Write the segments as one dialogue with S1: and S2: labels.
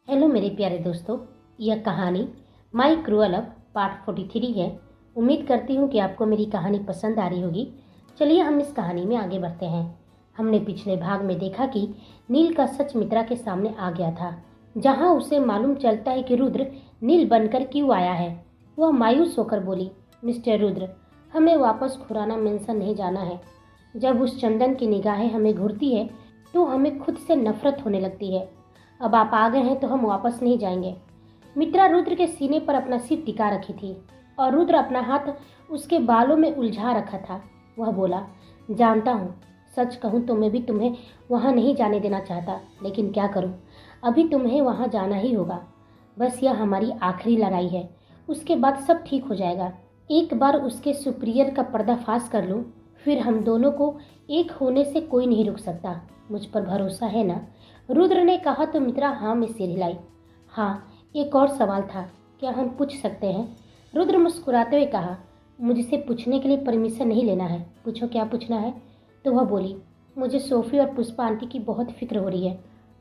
S1: Hello मेरे प्यारे दोस्तों, यह कहानी माई क्रूअल लव पार्ट 43 है। उम्मीद करती हूँ कि आपको मेरी कहानी पसंद आ रही होगी। चलिए हम इस कहानी में आगे बढ़ते हैं। हमने पिछले भाग में देखा कि नील का सच मित्रा के सामने आ गया था, जहाँ उसे मालूम चलता है कि रुद्र नील बनकर क्यों आया है। वह मायूस होकर बोली, मिस्टर रुद्र, हमें वापस खुराना मेंशन नहीं जाना है। जब उस चंदन की निगाहें हमें घूरती है तो हमें खुद से नफरत होने लगती है। अब आप आ गए हैं तो हम वापस नहीं जाएंगे। मित्रा रुद्र के सीने पर अपना सिर टिका रखी थी और रुद्र अपना हाथ उसके बालों में उलझा रखा था। वह बोला, जानता हूँ, सच कहूँ तो मैं भी तुम्हें वहाँ नहीं जाने देना चाहता, लेकिन क्या करूँ, अभी तुम्हें वहाँ जाना ही होगा। बस यह हमारी आखिरी लड़ाई है, उसके बाद सब ठीक हो जाएगा। एक बार उसके सुपीरियर का पर्दाफाश कर लूँ, फिर हम दोनों को एक होने से कोई नहीं रुक सकता। मुझ पर भरोसा है ना? रुद्र ने कहा तो मित्रा हाँ में सिर हिलाई। हाँ, एक और सवाल था, क्या हम पूछ सकते हैं? रुद्र मुस्कुराते हुए कहा, मुझसे पूछने के लिए परमिशन नहीं लेना है, पूछो क्या पूछना है। तो वह बोली, मुझे सोफी और पुष्पा आंटी की बहुत फिक्र हो रही है।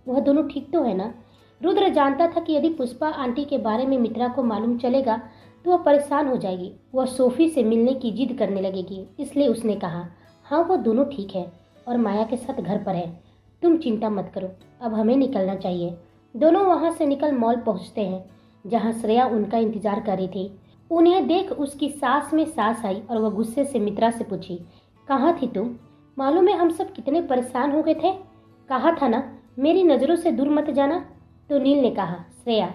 S1: वह दोनों ठीक तो है ना? रुद्र जानता था कि यदि पुष्पा आंटी के बारे में मित्रा को मालूम चलेगा तो वह परेशान हो जाएगी, वह सोफी से मिलने की जिद करने लगेगी। इसलिए उसने कहा, हाँ वो दोनों ठीक है और माया के साथ घर पर है। तुम चिंता मत करो, अब हमें निकलना चाहिए। दोनों वहां से निकल मॉल पहुंचते हैं, जहां श्रेया उनका इंतजार कर रही थी। उन्हें देख उसकी सांस में सांस आई और वह गुस्से से मित्रा से पूछी, कहाँ थी तुम? मालूम है हम सब कितने परेशान हो गए थे। कहा था ना मेरी नज़रों से दूर मत जाना। तो नील ने कहा, श्रेया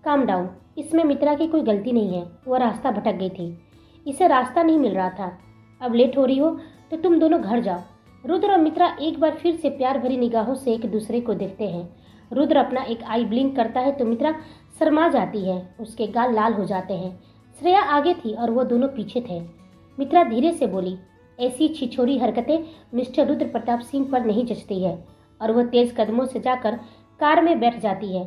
S1: काम डाउन, इसमें मित्रा की कोई गलती नहीं है, वह रास्ता भटक गई थी, इसे रास्ता नहीं मिल रहा था। अब लेट हो रही हो तो तुम दोनों घर जाओ। रुद्र और मित्रा एक बार फिर से प्यार भरी निगाहों से एक दूसरे को देखते हैं। रुद्र अपना एक आई ब्लिंक करता है तो मित्रा शर्मा जाती है, उसके गाल लाल हो जाते हैं। श्रेया आगे थी और वो दोनों पीछे थे। मित्रा धीरे से बोली, ऐसी छिछोरी हरकतें मिस्टर रुद्र प्रताप सिंह पर नहीं जचती है, और वह तेज कदमों से जाकर कार में बैठ जाती है।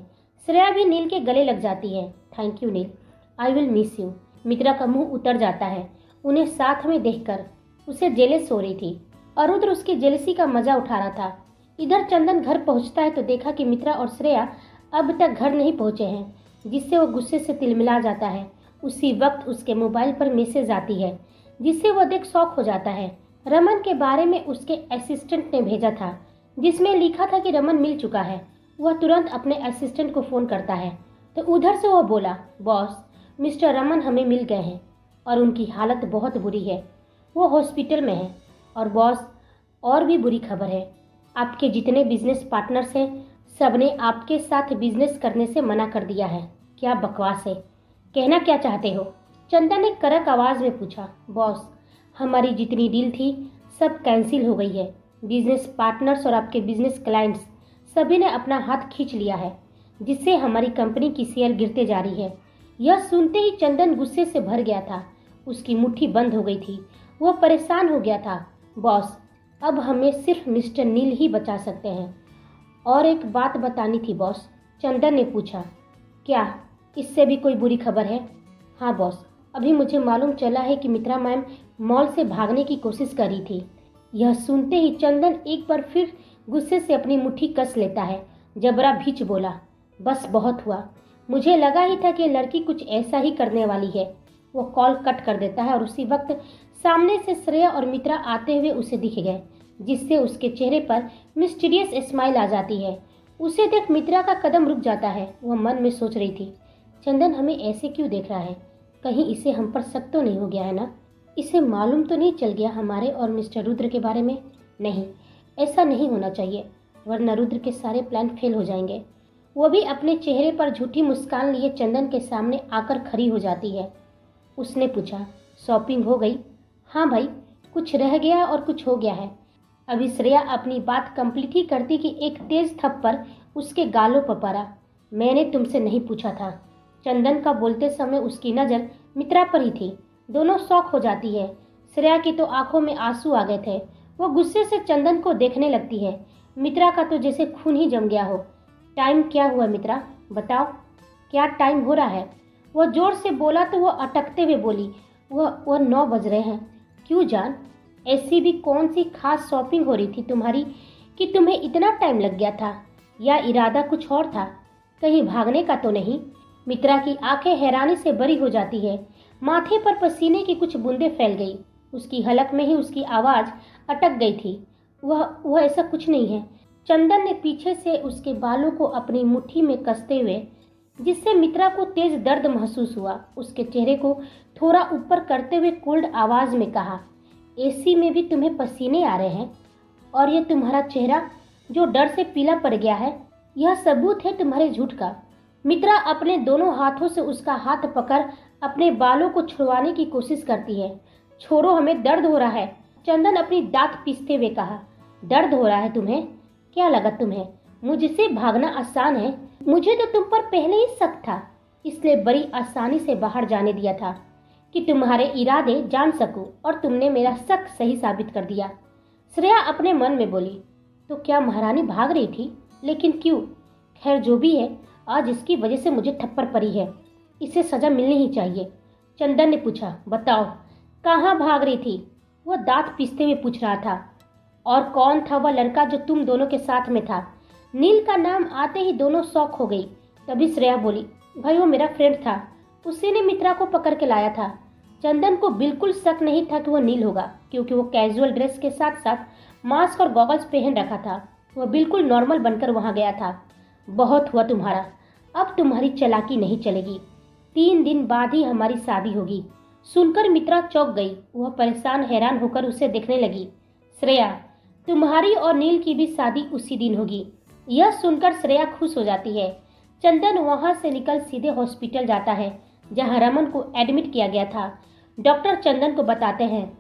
S1: श्रेया भी नील के गले लग जाती है। Thank you Neel, I will miss you. Mitra का मुंह उतर जाता है उन्हें साथ में देखकर। उसे जेलस हो रही थी और रुद्र उसकी जेलसी का मजा उठा रहा था। इधर चंदन घर पहुंचता है तो देखा कि मित्रा और श्रेया अब तक घर नहीं पहुंचे हैं, जिससे वो गुस्से से तिलमिला जाता है। उसी वक्त उसके मोबाइल पर मैसेज आती है, जिससे वह देख शॉक हो जाता है। रमन के बारे में उसके असिस्टेंट ने भेजा था, जिसमें लिखा था कि रमन मिल चुका है। वह तुरंत अपने असिस्टेंट को फ़ोन करता है तो उधर से वह बोला, बॉस मिस्टर रमन हमें मिल गए हैं और उनकी हालत बहुत बुरी है, वो हॉस्पिटल में है। और बॉस, और भी बुरी खबर है, आपके जितने बिजनेस पार्टनर्स हैं सबने आपके साथ बिजनेस करने से मना कर दिया है। क्या बकवास है, कहना क्या चाहते हो? चंदन ने कड़क आवाज़ में पूछा। बॉस, हमारी जितनी डील थी सब कैंसिल हो गई है। बिजनेस पार्टनर्स और आपके बिजनेस क्लाइंट्स सभी ने अपना हाथ खींच लिया है, जिससे हमारी कंपनी की शेयर गिरते जा रही है। यह सुनते ही चंदन गुस्से से भर गया था, उसकी मुट्ठी बंद हो गई थी, वह परेशान हो गया था। बॉस, अब हमें सिर्फ मिस्टर नील ही बचा सकते हैं। और एक बात बतानी थी बॉस, चंदन ने पूछा। क्या, इससे भी कोई बुरी खबर है? हाँ बॉस, अभी मुझे मालूम चला है कि मित्रा मैम मॉल से भागने की कोशिश कर रही थी। यह सुनते ही चंदन एक बार फिर गुस्से से अपनी मुट्ठी कस लेता है। जबरा भीच बोला, बस बहुत हुआ, मुझे लगा ही था कि लड़की कुछ ऐसा ही करने वाली है। वो कॉल कट कर देता है और उसी वक्त सामने से श्रेया और मित्रा आते हुए उसे दिख गए, जिससे उसके चेहरे पर मिस्टीरियस स्माइल आ जाती है। उसे देख मित्रा का कदम रुक जाता है। वह मन में सोच रही थी, चंदन हमें ऐसे क्यों देख रहा है, कहीं इसे हम पर शक तो नहीं हो गया है ना? इसे मालूम तो नहीं चल गया हमारे और मिस्टर रुद्र के बारे में? नहीं, ऐसा नहीं होना चाहिए, वरना रुद्र के सारे प्लान फेल हो जाएंगे। वो भी अपने चेहरे पर झूठी मुस्कान लिए चंदन के सामने आकर खड़ी हो जाती है। उसने पूछा, शॉपिंग हो गई? हाँ भाई, कुछ रह गया और कुछ हो गया है। अभी श्रेया अपनी बात कंप्लीट ही करती कि एक तेज थप्पड़ उसके गालों पर पड़ा। मैंने तुमसे नहीं पूछा था। चंदन का बोलते समय उसकी नज़र मित्रा पर ही थी। दोनों शॉक हो जाती है। श्रेया की तो आंखों में आंसू आ गए थे। वो गुस्से से चंदन को देखने लगती है। मित्रा का तो जैसे खून ही जम गया हो। टाइम क्या हुआ मित्रा, बताओ क्या टाइम हो रहा है? वह जोर से बोला तो वह अटकते हुए बोली, वह 9 बज रहे हैं। क्यों जान, ऐसी भी कौन सी खास शॉपिंग हो रही थी तुम्हारी कि तुम्हें इतना टाइम लग गया था, या इरादा कुछ और था? कहीं भागने का तो नहीं। मित्रा की आंखें हैरानी से बड़ी हो जाती है। माथे पर पसीने की कुछ बूंदें फैल गई। उसकी हलक में ही उसकी आवाज अटक गई थी। वह ऐसा कुछ नहीं है। चंदन ने पीछे से उसके बालों को अपनी मुट्ठी में कसते हुए, जिससे मित्रा को तेज दर्द महसूस हुआ, उसके चेहरे को थोड़ा ऊपर करते हुए कोल्ड आवाज में कहा, एसी में भी तुम्हें पसीने आ रहे हैं? और ये तुम्हारा चेहरा जो डर से पीला पड़ गया है, यह सबूत है तुम्हारे झूठ का। मित्रा अपने दोनों हाथों से उसका हाथ पकड़ अपने बालों को छुड़वाने की कोशिश करती है। छोड़ो, हमें दर्द हो रहा है। चंदन अपनी दांत पीसते हुए कहा, दर्द हो रहा है तुम्हें? क्या लगा तुम्हें मुझसे भागना आसान है? मुझे तो तुम पर पहले ही शक था, इसलिए बड़ी आसानी से बाहर जाने दिया था कि तुम्हारे इरादे जान सकूं, और तुमने मेरा शक सही साबित कर दिया। श्रेया अपने मन में बोली, तो क्या महारानी भाग रही थी? लेकिन क्यों? खैर जो भी है, आज इसकी वजह से मुझे थप्पड़ पड़ी है, इसे सजा मिलनी ही चाहिए। चंदन ने पूछा, बताओ कहाँ भाग रही थी? वह दांत पीसते हुए पूछ रहा था। और कौन था वह लड़का जो तुम दोनों के साथ में था? नील का नाम आते ही दोनों शॉक हो गई। तभी श्रेया बोली, भाई वो मेरा फ्रेंड था, उसी ने मित्रा को पकड़ के लाया था। चंदन को बिल्कुल शक नहीं था कि वह नील होगा, क्योंकि वो कैजुअल ड्रेस के साथ साथ मास्क और गॉगल्स पहन रखा था। वह बिल्कुल नॉर्मल बनकर वहां गया था। बहुत हुआ तुम्हारा, अब तुम्हारी चालाकी नहीं चलेगी। 3 दिन बाद ही हमारी शादी होगी। सुनकर मित्रा चौंक गई। वह परेशान हैरान होकर उसे देखने लगी। श्रेया, तुम्हारी और नील की भी शादी उसी दिन होगी। यह सुनकर श्रेया खुश हो जाती है। चंदन वहां से निकल सीधे हॉस्पिटल जाता है, जहां रमन को एडमिट किया गया था। डॉक्टर चंदन को बताते हैं,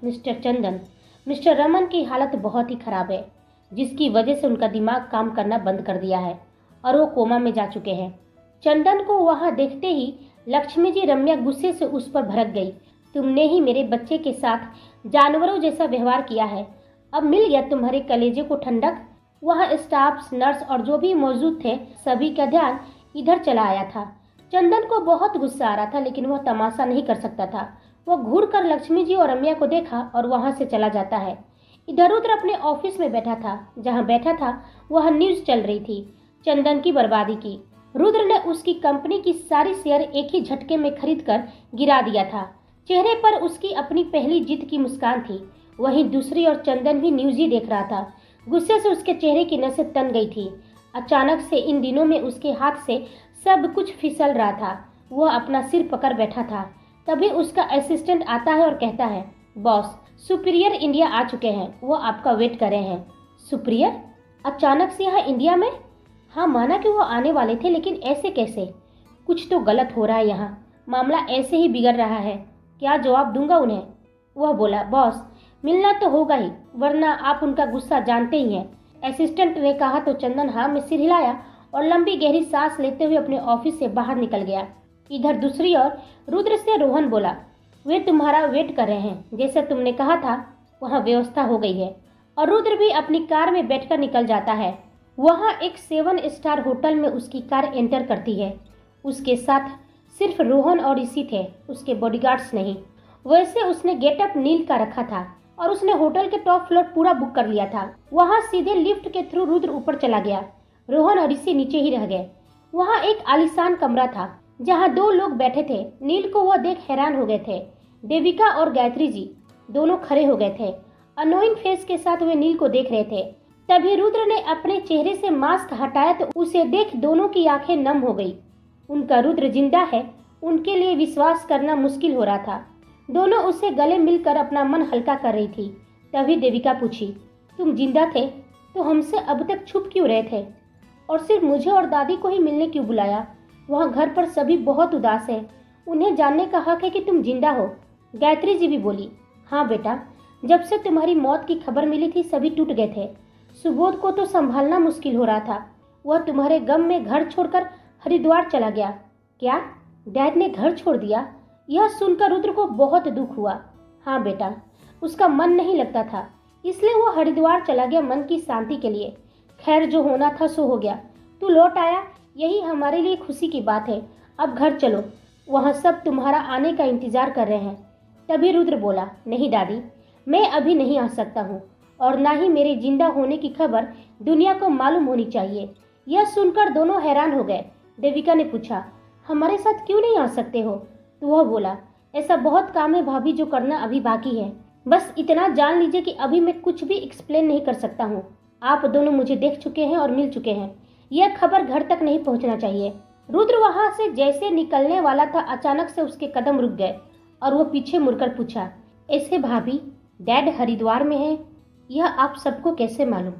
S1: मिस्टर रमन की हालत बहुत ही खराब है, जिसकी वजह से उनका दिमाग काम करना बंद कर दिया है और वो कोमा में जा चुके हैं। चंदन को वहां देखते ही लक्ष्मी जी रम्या गुस्से से उस पर भड़क गई। तुमने ही मेरे बच्चे के साथ जानवरों जैसा व्यवहार किया है। अब मिल गया तुम्हारे कलेजे को ठंडक। वहाँ स्टाफ, नर्स और जो भी मौजूद थे, सभी का ध्यान इधर चला आया था। चंदन को बहुत गुस्सा आ रहा था, लेकिन वह तमाशा नहीं कर सकता था। वह घूरकर लक्ष्मी जी और रम्या को देखा और वहां से चला जाता है। इधर उधर अपने ऑफिस में बैठा था। जहां बैठा था वह न्यूज चल रही थी चंदन की बर्बादी की। रुद्र ने उसकी कंपनी की सारी शेयर एक ही झटके में खरीद कर गिरा दिया था। चेहरे पर उसकी अपनी पहली जीत की मुस्कान थी। वहीं दूसरी ओर चंदन भी न्यूज ही देख रहा था। गुस्से से उसके चेहरे की नसें तन गई थी। अचानक से इन दिनों में उसके हाथ से सब कुछ फिसल रहा था। वह अपना सिर पकड़ बैठा था। तभी उसका असिस्टेंट आता है और कहता है, बॉस, सुपीरियर इंडिया आ चुके हैं, वो आपका वेट कर रहे हैं। सुपीरियर अचानक से यहाँ इंडिया में? हाँ, माना कि वो आने वाले थे, लेकिन ऐसे कैसे? कुछ तो गलत हो रहा है यहाँ। मामला ऐसे ही बिगड़ रहा है। क्या जवाब दूंगा उन्हें? वह बोला, बॉस, मिलना तो होगा ही, वरना आप उनका गुस्सा जानते ही हैं। असिस्टेंट ने कहा तो चंदन हाँ में सिर हिलाया और लंबी गहरी सांस लेते हुए अपने ऑफिस से बाहर निकल गया। इधर दूसरी ओर रुद्र से रोहन बोला, वे तुम्हारा वेट कर रहे हैं, जैसे तुमने कहा था वहाँ व्यवस्था हो गई है। और रुद्र भी अपनी कार में बैठकर निकल जाता है। वहाँ एक 7 स्टार होटल में उसकी कार एंटर करती है। उसके साथ सिर्फ रोहन और ऋषि थे, उसके बॉडीगार्ड्स नहीं। वैसे उसने गेटअप नील का रखा था और उसने होटल के टॉप फ्लोर पूरा बुक कर लिया था। वहाँ सीधे लिफ्ट के थ्रू रुद्र ऊपर चला गया। रोहन और ऋषि नीचे ही रह गए। वहाँ एक आलीशान कमरा था जहाँ 2 लोग बैठे थे। नील को वह देख हैरान हो गए थे। देविका और गायत्री जी दोनों खड़े हो गए थे। अनोइंग फेस के साथ वे नील को देख रहे थे। तभी रुद्र ने अपने चेहरे से मास्क हटाया तो उसे देख दोनों की आंखें नम हो गई। उनका रुद्र जिंदा है, उनके लिए विश्वास करना मुश्किल हो रहा था। दोनों उससे गले मिलकर अपना मन हल्का कर रही थी। तभी देविका पूछी, तुम जिंदा थे तो हमसे अब तक छुप क्यों रहे थे, और सिर्फ मुझे और दादी को ही मिलने क्यों बुलाया? वहाँ घर पर सभी बहुत उदास है, उन्हें जानने का हक है कि तुम जिंदा हो। गायत्री जी भी बोली, हाँ बेटा, जब से तुम्हारी मौत की खबर मिली थी सभी टूट गए थे। सुबोध को तो संभालना मुश्किल हो रहा था। वह तुम्हारे गम में घर छोड़कर हरिद्वार चला गया। क्या डैड ने घर छोड़ दिया? यह सुनकर रुद्र को बहुत दुख हुआ। हाँ बेटा, उसका मन नहीं लगता था, इसलिए वो हरिद्वार चला गया मन की शांति के लिए। खैर, जो होना था सो हो गया। तू लौट आया, यही हमारे लिए खुशी की बात है। अब घर चलो, वहाँ सब तुम्हारा आने का इंतजार कर रहे हैं। तभी रुद्र बोला, नहीं दादी, मैं अभी नहीं आ सकता हूँ, और ना ही मेरे जिंदा होने की खबर दुनिया को मालूम होनी चाहिए। यह सुनकर दोनों हैरान हो गए। देविका ने पूछा, हमारे साथ क्यों नहीं आ सकते हो? तो वह बोला, ऐसा बहुत काम है भाभी जो करना अभी बाकी है। बस इतना जान लीजिए कि अभी मैं कुछ भी एक्सप्लेन नहीं कर सकता हूँ। आप दोनों मुझे देख चुके हैं और मिल चुके हैं। यह खबर घर तक नहीं पहुँचना चाहिए। रुद्र वहां से जैसे निकलने वाला था, अचानक से उसके कदम रुक गए और वो पीछे मुड़कर पूछा, ऐसे भाभी, डैड हरिद्वार में है, यह आप सबको कैसे मालूम?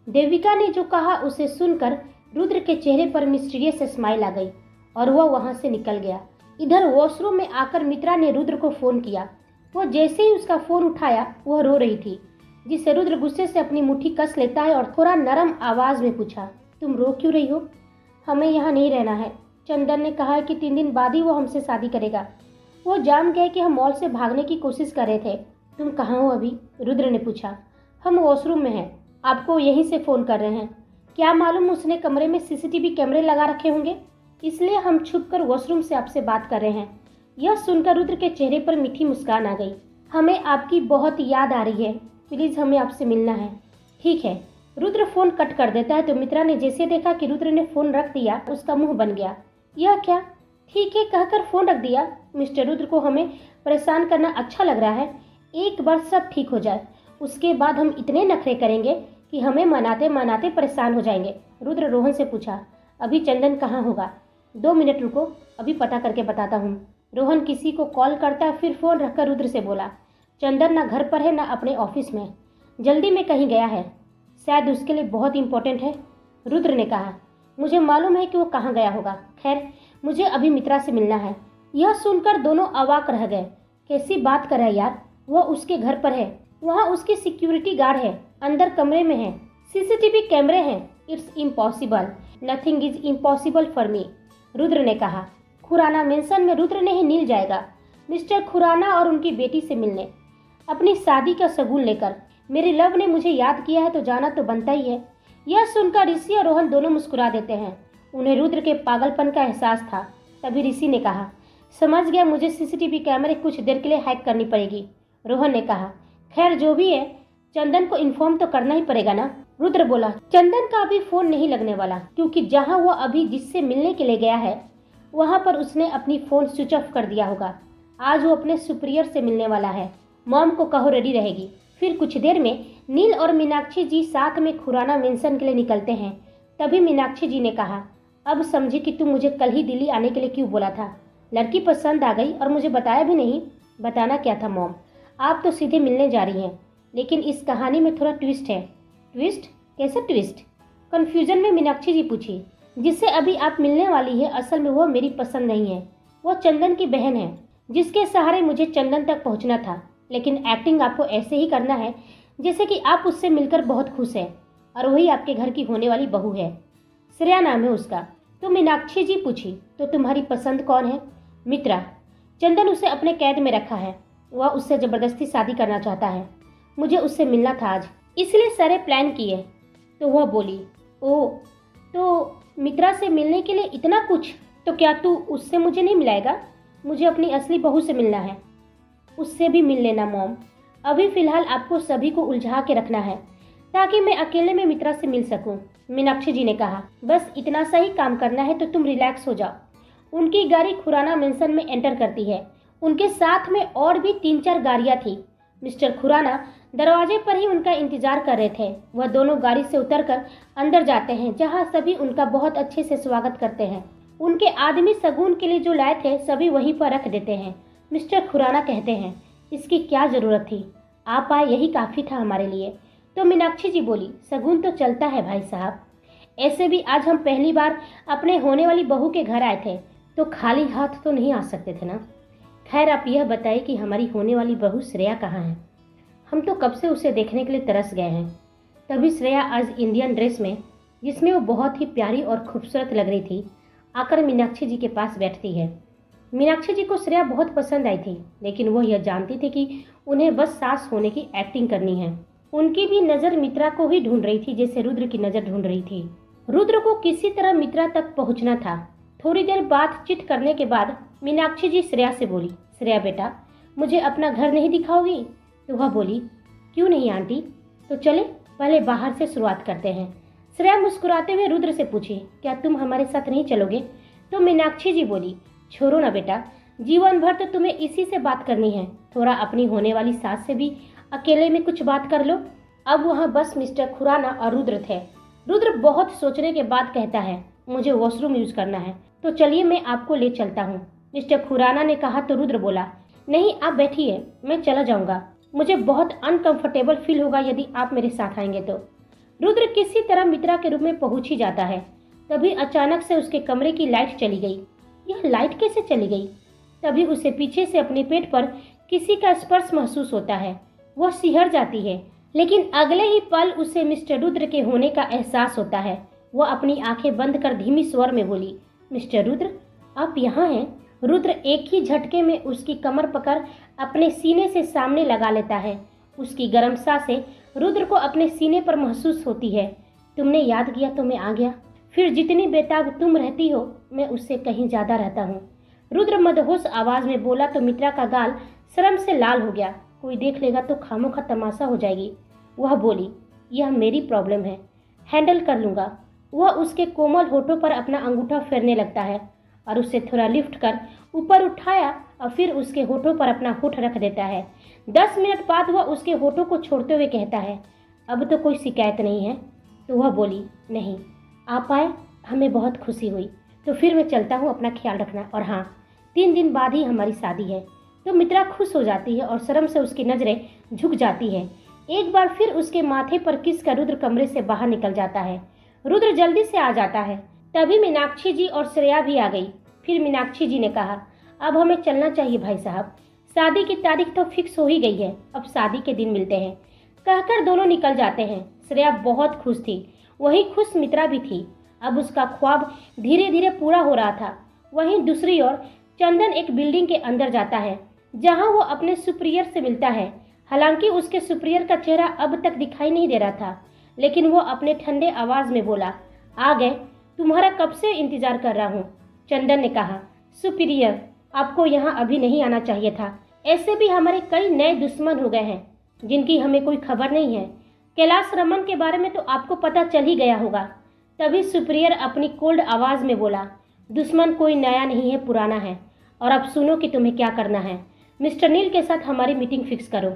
S1: देविका ने जो कहा उसे सुनकर रुद्र के चेहरे पर मिस्टीरियस स्माइल आ गई और वह वहां से निकल गया। इधर वॉशरूम में आकर मित्रा ने रुद्र को फोन किया। वह जैसे ही उसका फोन उठाया वह रो रही थी, जिससे रुद्र गुस्से से अपनी मुट्ठी कस लेता है और थोड़ा नरम आवाज में पूछा, तुम रो क्यों रही हो? हमें यहाँ नहीं रहना है। चंदन ने कहा है कि 3 दिन बाद ही वो हमसे शादी करेगा। वो जान गए कि हम मॉल से भागने की कोशिश कर रहे थे। तुम कहाँ हो अभी? रुद्र ने पूछा। हम वॉशरूम में हैं, आपको यहीं से फ़ोन कर रहे हैं। क्या मालूम उसने कमरे में सीसीटीवी कैमरे लगा रखे होंगे, इसलिए हम छुपकर वॉशरूम से आपसे बात कर रहे हैं। यह सुनकर रुद्र के चेहरे पर मीठी मुस्कान आ गई। हमें आपकी बहुत याद आ रही है, प्लीज़ हमें आपसे मिलना है। ठीक है। रुद्र फोन कट कर देता है तो मित्रा ने जैसे देखा कि रुद्र ने फोन रख दिया, उसका मुंह बन गया। यह क्या? ठीक है कहकर फोन रख दिया। मिस्टर रुद्र को हमें परेशान करना अच्छा लग रहा है। एक बार सब ठीक हो जाए, उसके बाद हम इतने नखरे करेंगे कि हमें मनाते मनाते परेशान हो जाएंगे। रुद्र रोहन से पूछा, अभी चंदन कहाँ होगा? 2 मिनट रुको, अभी पता करके बताता हूँ। रोहन किसी को कॉल करता है, फिर फोन रखकर रुद्र से बोला, चंदन ना घर पर है ना अपने ऑफिस में, जल्दी में कहीं गया है, शायद उसके लिए बहुत इंपॉर्टेंट है। रुद्र ने कहा, मुझे मालूम है कि वो कहाँ गया होगा। खैर, मुझे अभी मित्रा से मिलना है। यह सुनकर दोनों अवाक रह गए। कैसी बात कर रहा है यार, वह उसके घर पर है, वहाँ उसकी सिक्योरिटी गार्ड है, अंदर कमरे में है, सीसीटीवी कैमरे हैं। It's impossible, nothing is impossible for me. Rudra ने कहा। खुराना मेंशन में रुद्र नहीं नील जाएगा मिस्टर खुराना और उनकी बेटी से मिलने, अपनी शादी का शगुन लेकर। मेरी लव ने मुझे याद किया है तो जाना तो बनता ही है। यह सुनकर ऋषि और रोहन दोनों मुस्कुरा देते हैं। उन्हें रुद्र के पागलपन का एहसास था। तभी ऋषि ने कहा, समझ गया, मुझे सीसीटीवी कैमरे कुछ देर के लिए हैक करनी पड़ेगी। रोहन ने कहा, खैर जो भी है, चंदन को इन्फॉर्म तो करना ही पड़ेगा ना। रुद्र बोला, चंदन का अभी फोन नहीं लगने वाला, क्योंकि जहाँ वह अभी जिससे मिलने के लिए गया है वहाँ पर उसने अपनी फोन स्विच ऑफ कर दिया होगा। आज वो अपने सुपीरियर से मिलने वाला है। मॉम को कहो रेडी रहेगी। फिर कुछ देर में नील और मीनाक्षी जी साथ में खुराना मेंशन के लिए निकलते हैं। तभी मीनाक्षी जी ने कहा, अब समझी कि तुम मुझे कल ही दिल्ली आने के लिए क्यों बोला था। लड़की पसंद आ गई और मुझे बताया भी नहीं। बताना क्या था मॉम, आप तो सीधे मिलने जा रही हैं, लेकिन इस कहानी में थोड़ा ट्विस्ट है। ट्विस्ट? कैसा ट्विस्ट? कन्फ्यूजन में मीनाक्षी जी पूछी। जिससे अभी आप मिलने वाली है, असल में वो मेरी पसंद नहीं है। वो चंदन की बहन है, जिसके सहारे मुझे चंदन तक पहुंचना था। लेकिन एक्टिंग आपको ऐसे ही करना है जैसे कि आप उससे मिलकर बहुत खुश हैं और वही आपके घर की होने वाली बहू है। श्रेया नाम है उसका। तो मीनाक्षी जी पूछी, तो तुम्हारी पसंद कौन है? मित्रा। चंदन उसे अपने कैद में रखा है, वह उससे जबरदस्ती शादी करना चाहता है। मुझे उससे मिलना था आज, इसलिए सारे प्लान किए। तो वह बोली, ओ, तो मित्रा से मिलने के लिए इतना कुछ? तो क्या तू उससे मुझे नहीं मिलाएगा? मुझे अपनी असली बहू से मिलना है। उससे भी मिल लेना मॉम, अभी फिलहाल आपको सभी को उलझा के रखना है ताकि मैं अकेले में मित्रा से मिल सकूं। मीनाक्षी जी ने कहा, बस इतना सा ही काम करना है तो तुम रिलैक्स हो जाओ। उनकी गाड़ी खुराना मेंशन में एंटर करती है। उनके साथ में और भी 3-4 गाड़ियां थी। मिस्टर खुराना दरवाजे पर ही उनका इंतजार कर रहे थे। वह दोनों गाड़ी से उतरकर अंदर जाते हैं, जहां सभी उनका बहुत अच्छे से स्वागत करते हैं। उनके आदमी शगुन के लिए जो लाए थे सभी वहीं पर रख देते हैं। मिस्टर खुराना कहते हैं, इसकी क्या जरूरत थी, आप आए यही काफ़ी था हमारे लिए। तो मीनाक्षी जी बोली, शगुन तो चलता है भाई साहब, ऐसे भी आज हम पहली बार अपने होने वाली बहू के घर आए थे तो खाली हाथ तो नहीं आ सकते थे ना। खैर आप यह बताइए कि हमारी होने वाली बहू श्रेया कहाँ है? हम तो कब से उसे देखने के लिए तरस गए हैं। तभी श्रेया आज इंडियन ड्रेस में, जिसमें वो बहुत ही प्यारी और खूबसूरत लग रही थी, आकर मीनाक्षी जी के पास बैठती है। मीनाक्षी जी को श्रेया बहुत पसंद आई थी, लेकिन वो यह जानती थी कि उन्हें बस सास होने की एक्टिंग करनी है। उनकी भी नज़र मित्रा को ही ढूंढ रही थी, जैसे रुद्र की नज़र ढूंढ रही थी। रुद्र को किसी तरह मित्रा तक पहुंचना था। थोड़ी देर बातचीत करने के बाद मीनाक्षी जी श्रेया से बोली, श्रेया बेटा, मुझे अपना घर नहीं दिखाओगी? तो वह बोली, क्यों नहीं आंटी, तो चले पहले बाहर से शुरुआत करते हैं। श्रेया मुस्कुराते हुए रुद्र से पूछी, क्या तुम हमारे साथ नहीं चलोगे? तो मीनाक्षी जी बोली, छोड़ो ना बेटा, जीवन भर तो तुम्हें इसी से बात करनी है, थोड़ा अपनी होने वाली सास से भी अकेले में कुछ बात कर लो। अब वहाँ बस मिस्टर खुराना और रुद्र थे। रुद्र बहुत सोचने के बाद कहता है, मुझे वॉशरूम यूज करना है, तो चलिए मैं आपको ले चलता हूँ। मिस्टर खुराना ने कहा तो रुद्र बोला, नहीं आप बैठिए, मैं चला जाऊंगा, मुझे बहुत अनकंफर्टेबल फील होगा यदि आप मेरे साथ आएंगे तो। रुद्र किसी तरह मित्रा के रूम में पहुंच ही जाता है। तभी अचानक से उसके कमरे की लाइट चली गई। यह लाइट कैसे चली गई? तभी उसे पीछे से अपने पेट पर किसी का स्पर्श महसूस होता है। वह सिहर जाती है, लेकिन अगले ही पल उसे मिस्टर रुद्र के होने का एहसास होता है। वह अपनी आंखें बंद कर धीमी स्वर में बोली, मिस्टर रुद्र, आप यहाँ हैं? रुद्र एक ही झटके में उसकी कमर पकड़ अपने सीने से सामने लगा लेता है। उसकी गर्म सांसें रुद्र को अपने सीने पर महसूस होती है। तुमने याद किया तो मैं आ गया, फिर जितनी बेताब तुम रहती हो मैं उससे कहीं ज्यादा रहता हूँ। रुद्र मदहोश आवाज में बोला तो मित्रा का गाल शर्म से लाल हो गया। कोई देख लेगा तो खामोखा तमाशा हो जाएगी। वह बोली, यह मेरी प्रॉब्लम है, हैंडल कर लूंगा। वह उसके कोमल होठों पर अपना अंगूठा फेरने लगता है और उसे थोड़ा लिफ्ट कर ऊपर उठाया और फिर उसके होठों पर अपना होठ रख देता है। 10 मिनट बाद वह उसके होठों को छोड़ते हुए कहता है, अब तो कोई शिकायत नहीं है? तो वह बोली, नहीं, आप आए हमें बहुत खुशी हुई, तो फिर मैं चलता हूँ, अपना ख्याल रखना। और हाँ, 3 दिन बाद ही हमारी शादी है। तो मित्रा खुश हो जाती है और शर्म से उसकी नजरें झुक जाती है। एक बार फिर उसके माथे पर किस कर रुद्र कमरे से बाहर निकल जाता है। रुद्र जल्दी से आ जाता है। तभी मीनाक्षी जी और श्रेया भी आ गई। फिर मीनाक्षी जी ने कहा, अब हमें चलना चाहिए भाई साहब, शादी की तारीख तो फिक्स हो ही गई है, अब शादी के दिन मिलते हैं। कहकर दोनों निकल जाते हैं। श्रेया बहुत खुश थी, वहीं खुश मित्रा भी थी। अब उसका ख्वाब धीरे धीरे पूरा हो रहा था। वहीं दूसरी ओर चंदन एक बिल्डिंग के अंदर जाता है जहां वो अपने सुपीरियर से मिलता है। हालांकि उसके सुपीरियर का चेहरा अब तक दिखाई नहीं दे रहा था, लेकिन वो अपने ठंडे आवाज में बोला, आ गए, तुम्हारा कब से इंतजार कर रहा हूँ। चंदन ने कहा, सुपीरियर, आपको यहाँ अभी नहीं आना चाहिए था। ऐसे भी हमारे कई नए दुश्मन हो गए हैं जिनकी हमें कोई खबर नहीं है। कैलाश रमन के बारे में तो आपको पता चल ही गया होगा। तभी सुपीरियर अपनी कोल्ड आवाज में बोला, दुश्मन कोई नया नहीं है, पुराना है। और अब सुनो कि तुम्हें क्या करना है। मिस्टर नील के साथ हमारी मीटिंग फिक्स करो।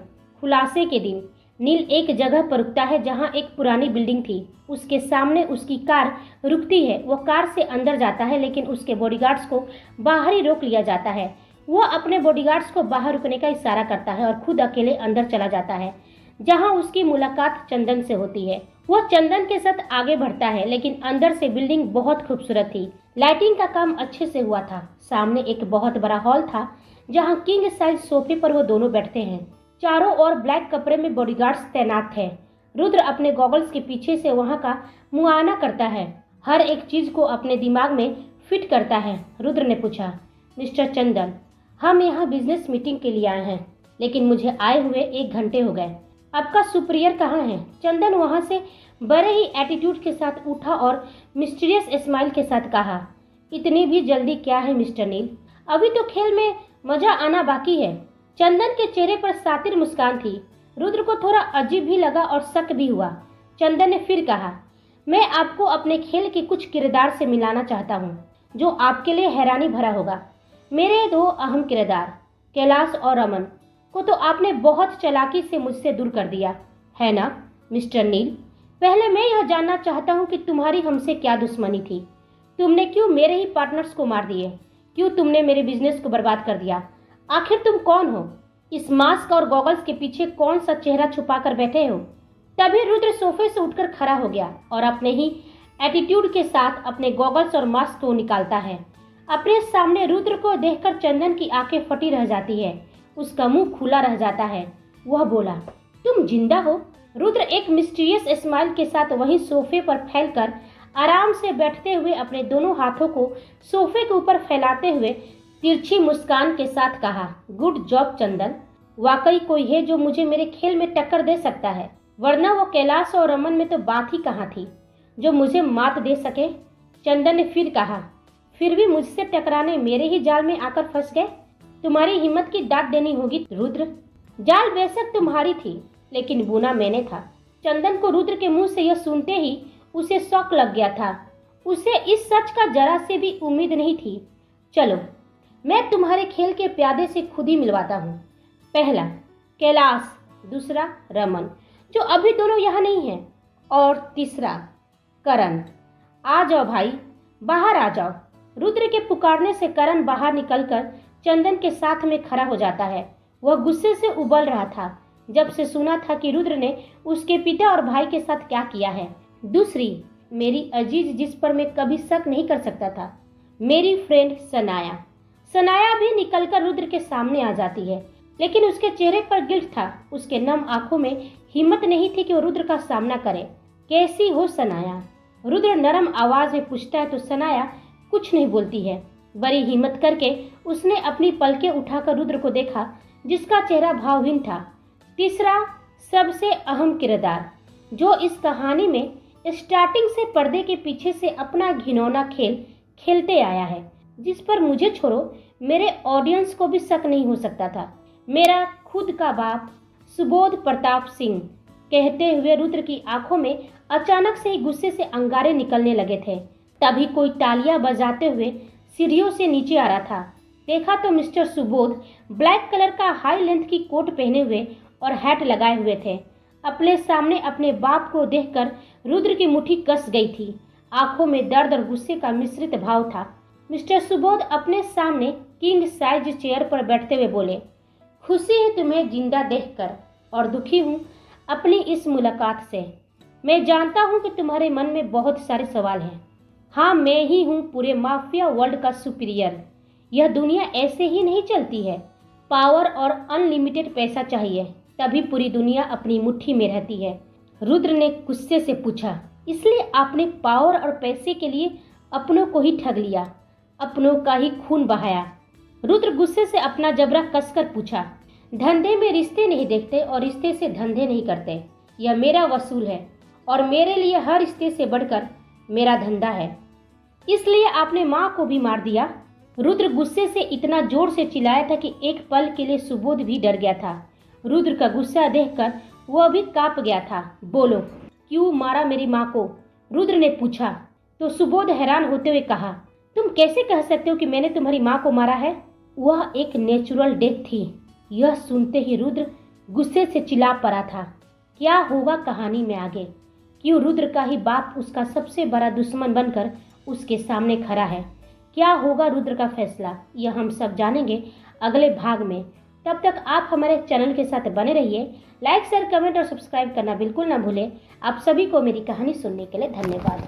S1: खुलासे के दिन नील एक जगह पर रुकता है जहां एक पुरानी बिल्डिंग थी। उसके सामने उसकी कार रुकती है। वो कार से अंदर जाता है, लेकिन उसके बॉडीगार्ड्स को बाहर ही रोक लिया जाता है। वो अपने बॉडीगार्ड्स को बाहर रुकने का इशारा करता है और खुद अकेले अंदर चला जाता है, जहां उसकी मुलाकात चंदन से होती है। वो चंदन के साथ आगे बढ़ता है, लेकिन अंदर से बिल्डिंग बहुत खूबसूरत थी। लाइटिंग का काम अच्छे से हुआ था। सामने एक बहुत बड़ा हॉल था जहां किंग साइज सोफे पर वो दोनों बैठते हैं। चारों ओर ब्लैक कपड़े में बॉडीगार्ड्स तैनात थे। रुद्र अपने गॉगल्स के पीछे से वहां का मुआयना करता है, हर एक चीज को अपने दिमाग में फिट करता है। रुद्र ने पूछा, मिस्टर चंदन, हम यहाँ बिजनेस मीटिंग के लिए आए हैं, लेकिन मुझे आए हुए 1 घंटे हो गए। आपका सुपीरियर कहाँ है? चंदन वहां से बड़े ही एटीट्यूड के साथ उठा और मिस्टीरियस स्माइल के साथ कहा, इतनी भी जल्दी क्या है मिस्टर नील, अभी तो खेल में मजा आना बाकी है। चंदन के चेहरे पर सातिर मुस्कान थी। रुद्र को थोड़ा अजीब भी लगा और शक भी हुआ। चंदन ने फिर कहा, मैं आपको अपने खेल के कुछ किरदार से मिलाना चाहता हूँ जो आपके लिए हैरानी भरा होगा। मेरे 2 अहम किरदार कैलाश और रमन को तो आपने बहुत चालाकी से मुझसे दूर कर दिया है ना मिस्टर नील। पहले मैं यह जानना चाहता हूँ कि तुम्हारी हमसे क्या दुश्मनी थी। तुमने क्यों मेरे ही पार्टनर्स को मार दिए? क्यों तुमने मेरे बिजनेस को बर्बाद कर दिया? आखिर तुम कौन हो? इस मास्क और गॉगल्स के पीछे कौन सा चेहरा छुपा कर बैठे हो? तभी रुद्र सोफे से उठकर खड़ा हो गया और अपने ही एटीट्यूड के साथ अपने गॉगल्स और मास्क को निकालता है। अपने सामने रुद्र को देखकर चंदन की आंखें फटी रह जाती है, उसका मुंह खुला रह जाता है। वह बोला, तुम जिंदा हो? रुद्र एक मिस्टीरियस स्माइल के साथ वहीं सोफे पर फैलकर आराम से बैठते हुए अपने दोनों हाथों को सोफे के ऊपर फैलाते हुए तिरछी मुस्कान के साथ कहा, गुड जॉब चंदन, वाकई कोई है जो मुझे मेरे खेल में टक्कर दे सकता है, वरना वो कैलाश और रमन में तो बात ही कहाँ थी जो मुझे मात दे सके। चंदन ने फिर कहा, फिर भी मुझसे टकराने मेरे ही जाल में आकर फंस गए। तुम्हारी हिम्मत की दाद देनी होगी रुद्र। जाल बेशक तुम्हारी थी, लेकिन बुना मैंने था। चंदन को रुद्र के मुंह से यह सुनते ही उसे शौक लग गया था। उसे इस सच का जरा से भी उम्मीद नहीं थी। चलो, मैं तुम्हारे खेल के प्यादे से खुद ही मिलवाता हूँ। पहला कैलाश, दूसरा रमन, जो अभी दोनों यहाँ नहीं हैं, और तीसरा करण। आ जाओ भाई, बाहर आ जाओ। रुद्र के पुकारने से करण बाहर निकलकर चंदन के साथ में खड़ा हो जाता है। वह गुस्से से उबल रहा था जब से सुना था कि रुद्र ने उसके पिता और भाई के साथ क्या किया है। दूसरी, मेरी अजीज जिस पर मैं कभी शक नहीं कर सकता था, मेरी फ्रेंड सनाया। सनाया भी निकलकर रुद्र के सामने आ जाती है, लेकिन उसके चेहरे पर गिल्ट था। उसके नम आंखों में हिम्मत नहीं थी कि वो रुद्र का सामना करे। कैसी हो सनाया? रुद्र नरम आवाज में पूछता है तो सनाया कुछ नहीं बोलती है। बड़ी हिम्मत करके उसने अपनी पलकें उठाकर रुद्र को देखा, जिसका चेहरा भावहीन था। तीसरा सबसे अहम किरदार, जो इस कहानी में स्टार्टिंग से पर्दे के पीछे से अपना घिनौना खेल खेलते आया है, जिस पर मुझे छोड़ो मेरे ऑडियंस को भी शक नहीं हो सकता था। मेरा खुद का बाप सुबोध प्रताप सिंह। कहते हुए रुद्र की आंखों में अचानक से ही गुस्से से अंगारे निकलने लगे थे। तभी कोई तालियां बजाते हुए सीढ़ियों से नीचे आ रहा था। देखा तो मिस्टर सुबोध ब्लैक कलर का हाई लेंथ की कोट पहने हुए और हैट लगाए हुए थे। अपने सामने अपने बाप को देखकर रुद्र की मुट्ठी कस गई थी। आंखों में दर्द और गुस्से का मिश्रित भाव था। मिस्टर सुबोध अपने सामने किंग साइज चेयर पर बैठते हुए बोले, खुशी है तुम्हें जिंदा देखकर और दुखी हूँ अपनी इस मुलाकात से। मैं जानता हूँ कि तुम्हारे मन में बहुत सारे सवाल हैं। हाँ, मैं ही हूँ पूरे माफिया वर्ल्ड का सुपीरियर। यह दुनिया ऐसे ही नहीं चलती है। पावर और अनलिमिटेड पैसा चाहिए, तभी पूरी दुनिया अपनी मुट्ठी में रहती है। रुद्र ने गुस्से से पूछा, इसलिए आपने पावर और पैसे के लिए अपनों को ही ठग लिया, अपनों का ही खून बहाया? रुद्र गुस्से से अपना जबड़ा कसकर पूछा, धंधे में रिश्ते नहीं देखते और रिश्ते से धंधे नहीं करते। यह मेरा वसूल है और मेरे लिए हर रिश्ते से बढ़कर मेरा धंधा है। इसलिए आपने माँ को भी मार दिया। रुद्र गुस्से से इतना जोर से चिल्लाया था कि एक पल के लिए सुबोध भी डर गया था। रुद्र का गुस्सा देखकर वह भी कांप गया था। बोलो, क्यों मारा मेरी माँ को? रुद्र ने पूछा तो सुबोध हैरान होते हुए कहा, तुम कैसे कह सकते हो कि मैंने तुम्हारी माँ को मारा है? वह एक नेचुरल डेथ थी। यह सुनते ही रुद्र गुस्से से चिल्ला पड़ा था। क्या होगा कहानी में आगे? क्यों रुद्र का ही बाप उसका सबसे बड़ा दुश्मन बनकर उसके सामने खड़ा है? क्या होगा रुद्र का फैसला? यह हम सब जानेंगे अगले भाग में। तब तक आप हमारे चैनल के साथ बने रहिए। लाइक, शेयर, कमेंट और सब्सक्राइब करना बिल्कुल ना भूलें। आप सभी को मेरी कहानी सुनने के लिए धन्यवाद।